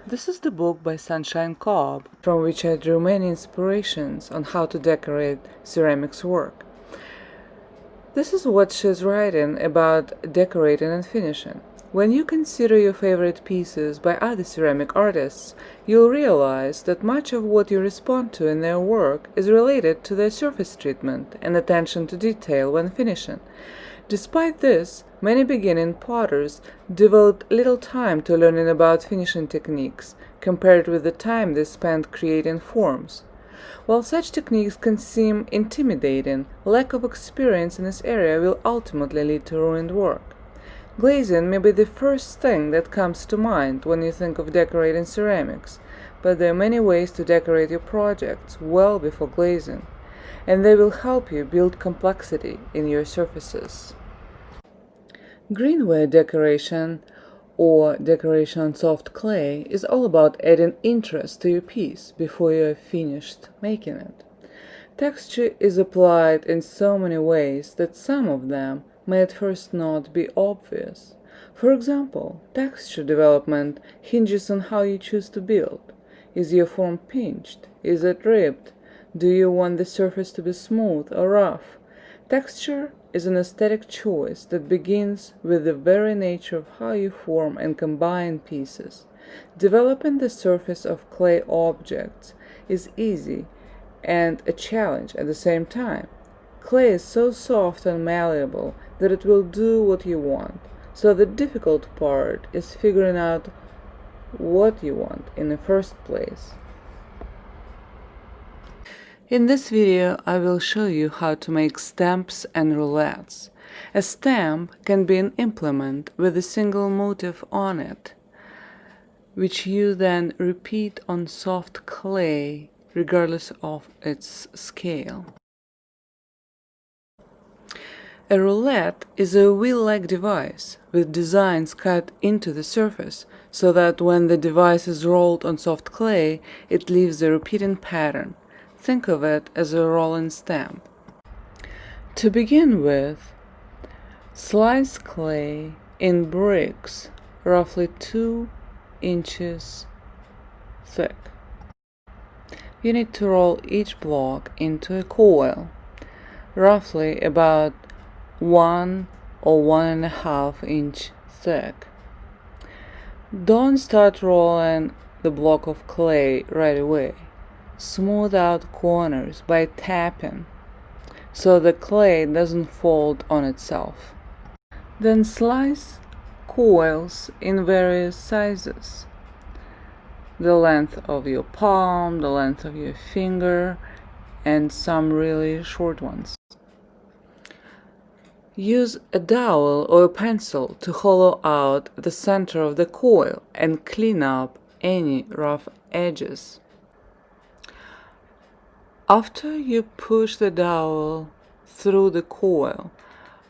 This is the book by Sunshine Cobb, from which I drew many inspirations on how to decorate ceramics work. This is what she's writing about decorating and finishing. When you consider your favorite pieces by other ceramic artists, you'll realize that much of what you respond to in their work is related to their surface treatment and attention to detail when finishing. Despite this, many beginning potters devote little time to learning about finishing techniques compared with the time they spend creating forms. While such techniques can seem intimidating, lack of experience in this area will ultimately lead to ruined work. Glazing may be the first thing that comes to mind when you think of decorating ceramics, but there are many ways to decorate your projects well before glazing, and they will help you build complexity in your surfaces. Greenware decoration, or decoration on soft clay, is all about adding interest to your piece before you have finished making it. Texture is applied in so many ways that some of them may at first not be obvious. For example, texture development hinges on how you choose to build. Is your form pinched? Is it ribbed? Do you want the surface to be smooth or rough? Texture is an aesthetic choice that begins with the very nature of how you form and combine pieces. Developing the surface of clay objects is easy and a challenge at the same time. Clay is so soft and malleable that it will do what you want, so the difficult part is figuring out what you want in the first place. In this video, I will show you how to make stamps and roulettes. A stamp can be an implement with a single motif on it, which you then repeat on soft clay regardless of its scale. A roulette is a wheel-like device with designs cut into the surface so that when the device is rolled on soft clay, it leaves a repeating pattern. Think of it as a rolling stamp. To begin with, slice clay in bricks roughly 2 inches thick. You need to roll each block into a coil, roughly about 1 or 1.5 inch thick. Don't start rolling the block of clay right away. Smooth out corners by tapping so the clay doesn't fold on itself. Then slice coils in various sizes. The length of your palm, the length of your finger, and some really short ones. Use a dowel or a pencil to hollow out the center of the coil and clean up any rough edges. After you push the dowel through the coil,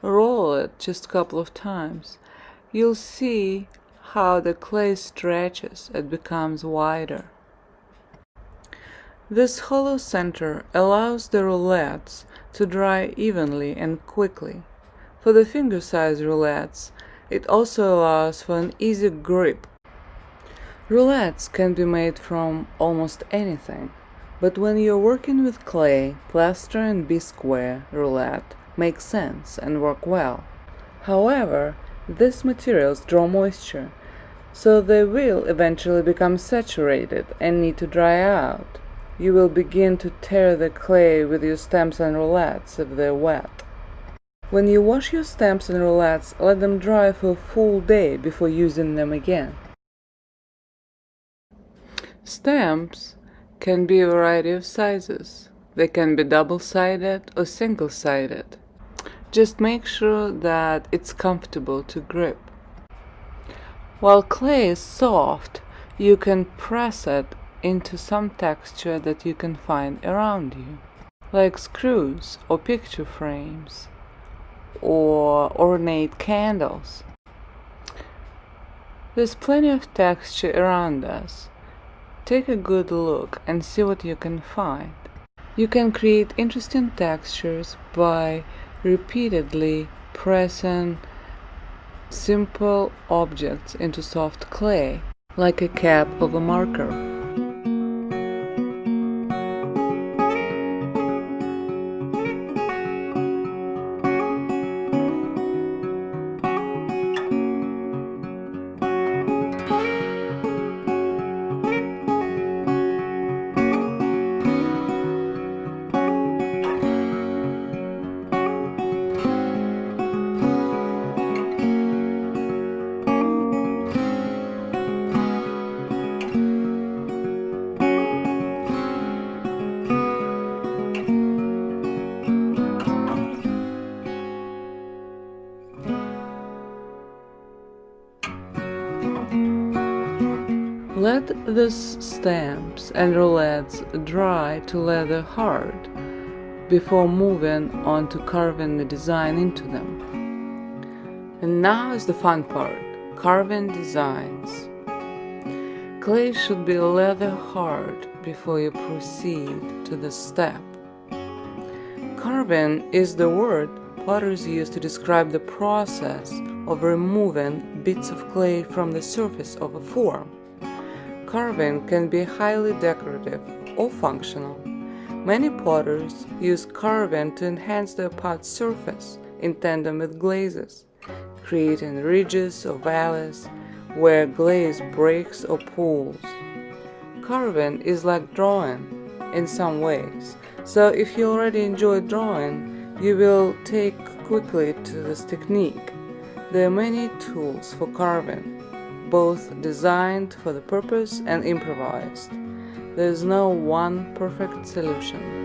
roll it just a couple of times. You'll see how the clay stretches and becomes wider. This hollow center allows the roulettes to dry evenly and quickly. For the finger-sized roulettes, it also allows for an easy grip. Roulettes can be made from almost anything, but when you're working with clay, plaster and B-square roulette make sense and work well. However, these materials draw moisture, so they will eventually become saturated and need to dry out. You will begin to tear the clay with your stamps and roulettes if they're wet. When you wash your stamps and roulettes, let them dry for a full day before using them again. Stamps can be a variety of sizes. They can be double-sided or single-sided. Just make sure that it's comfortable to grip. While clay is soft, you can press it into some texture that you can find around you, like screws or picture frames or ornate candles. There's plenty of texture around us. Take a good look and see what you can find. You can create interesting textures by repeatedly pressing simple objects into soft clay. like a cap of a marker. Let the stamps and roulettes dry to leather hard before moving on to carving the design into them. And now is the fun part, carving designs. Clay should be leather hard before you proceed to the step. Carving is the word potters use to describe the process of removing bits of clay from the surface of a form. Carving can be highly decorative or functional. Many potters use carving to enhance their pot's surface in tandem with glazes, creating ridges or valleys where glaze breaks or pools. Carving is like drawing in some ways, so if you already enjoy drawing, you will take quickly to this technique. There are many tools for carving, both designed for the purpose and improvised. There is no one perfect solution.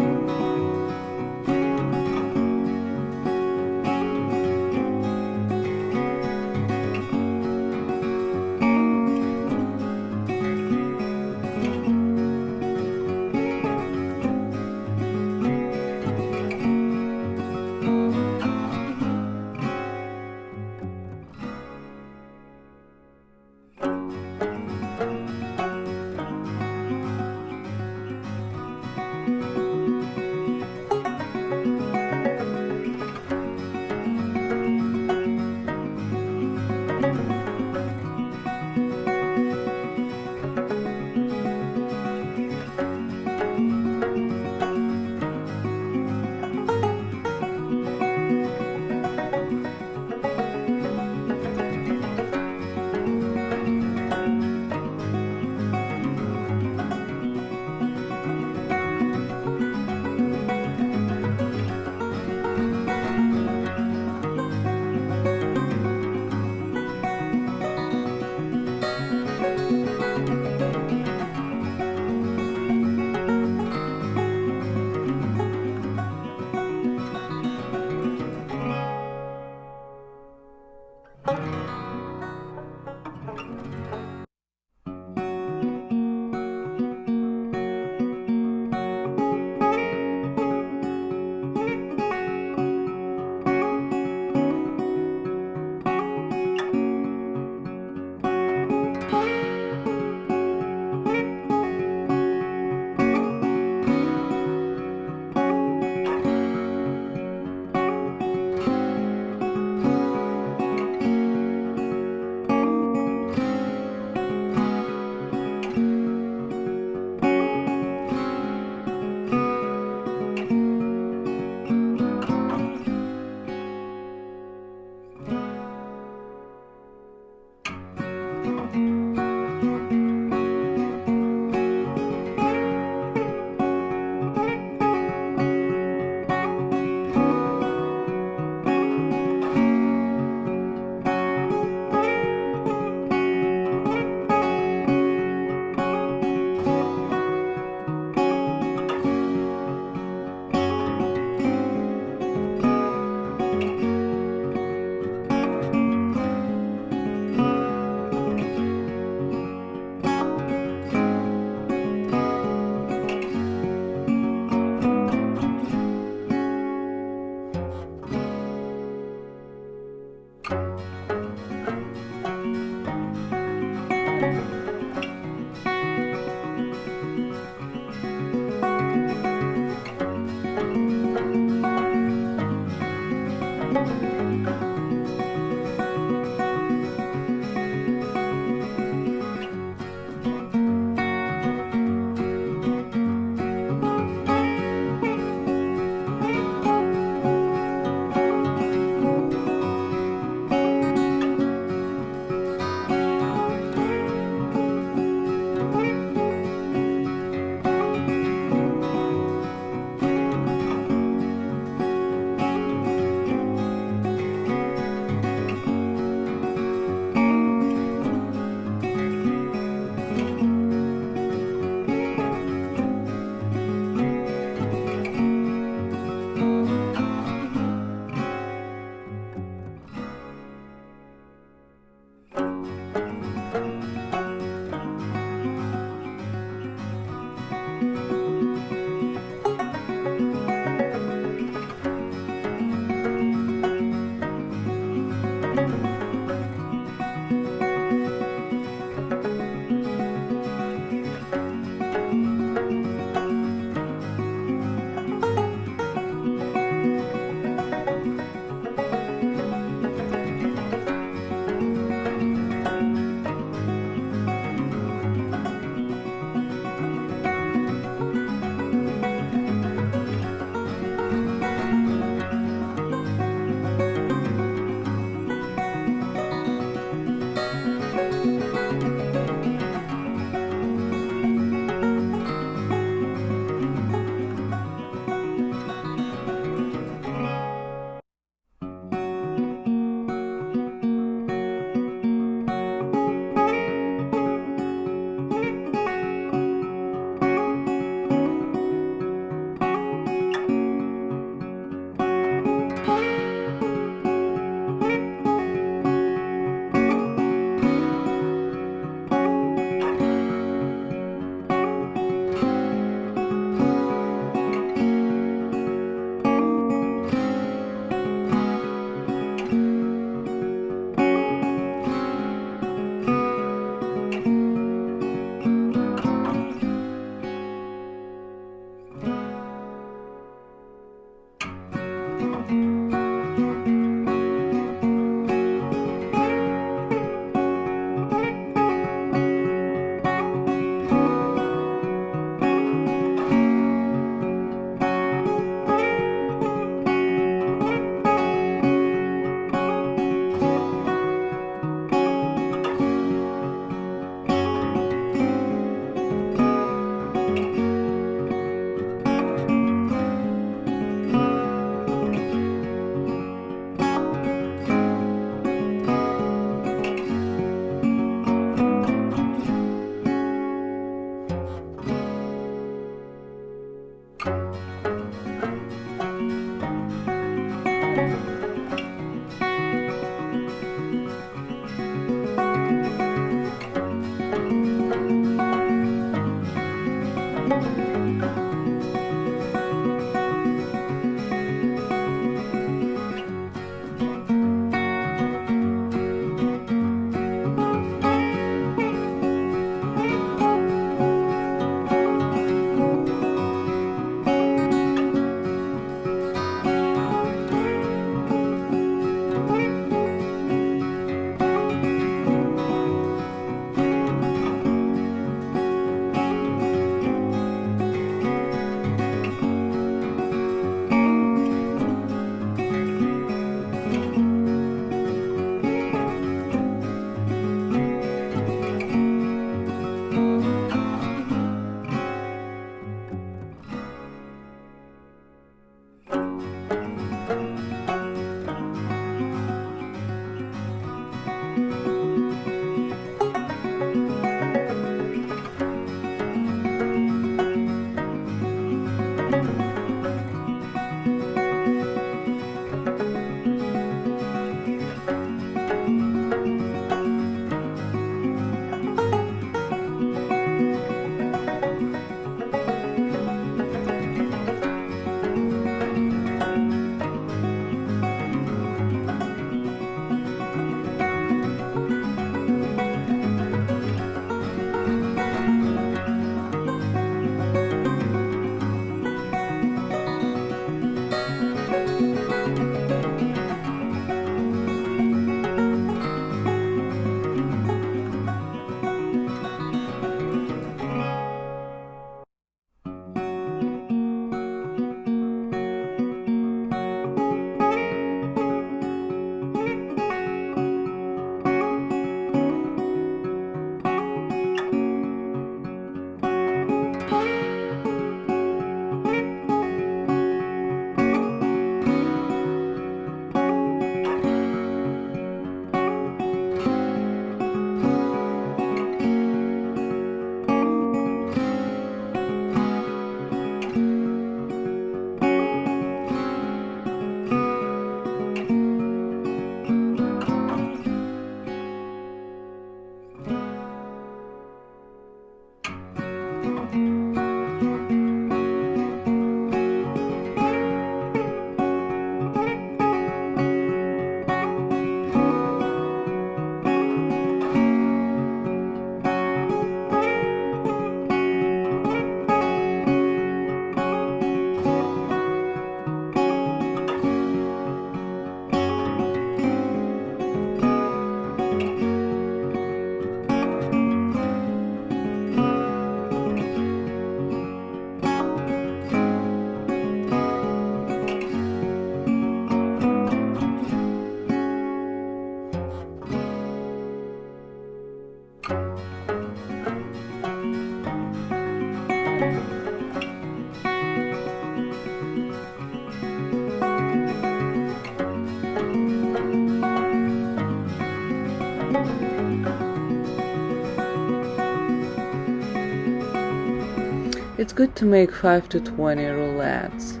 It's good to make 5 to 20 roulettes.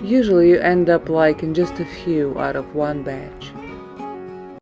Usually you end up liking just a few out of one batch.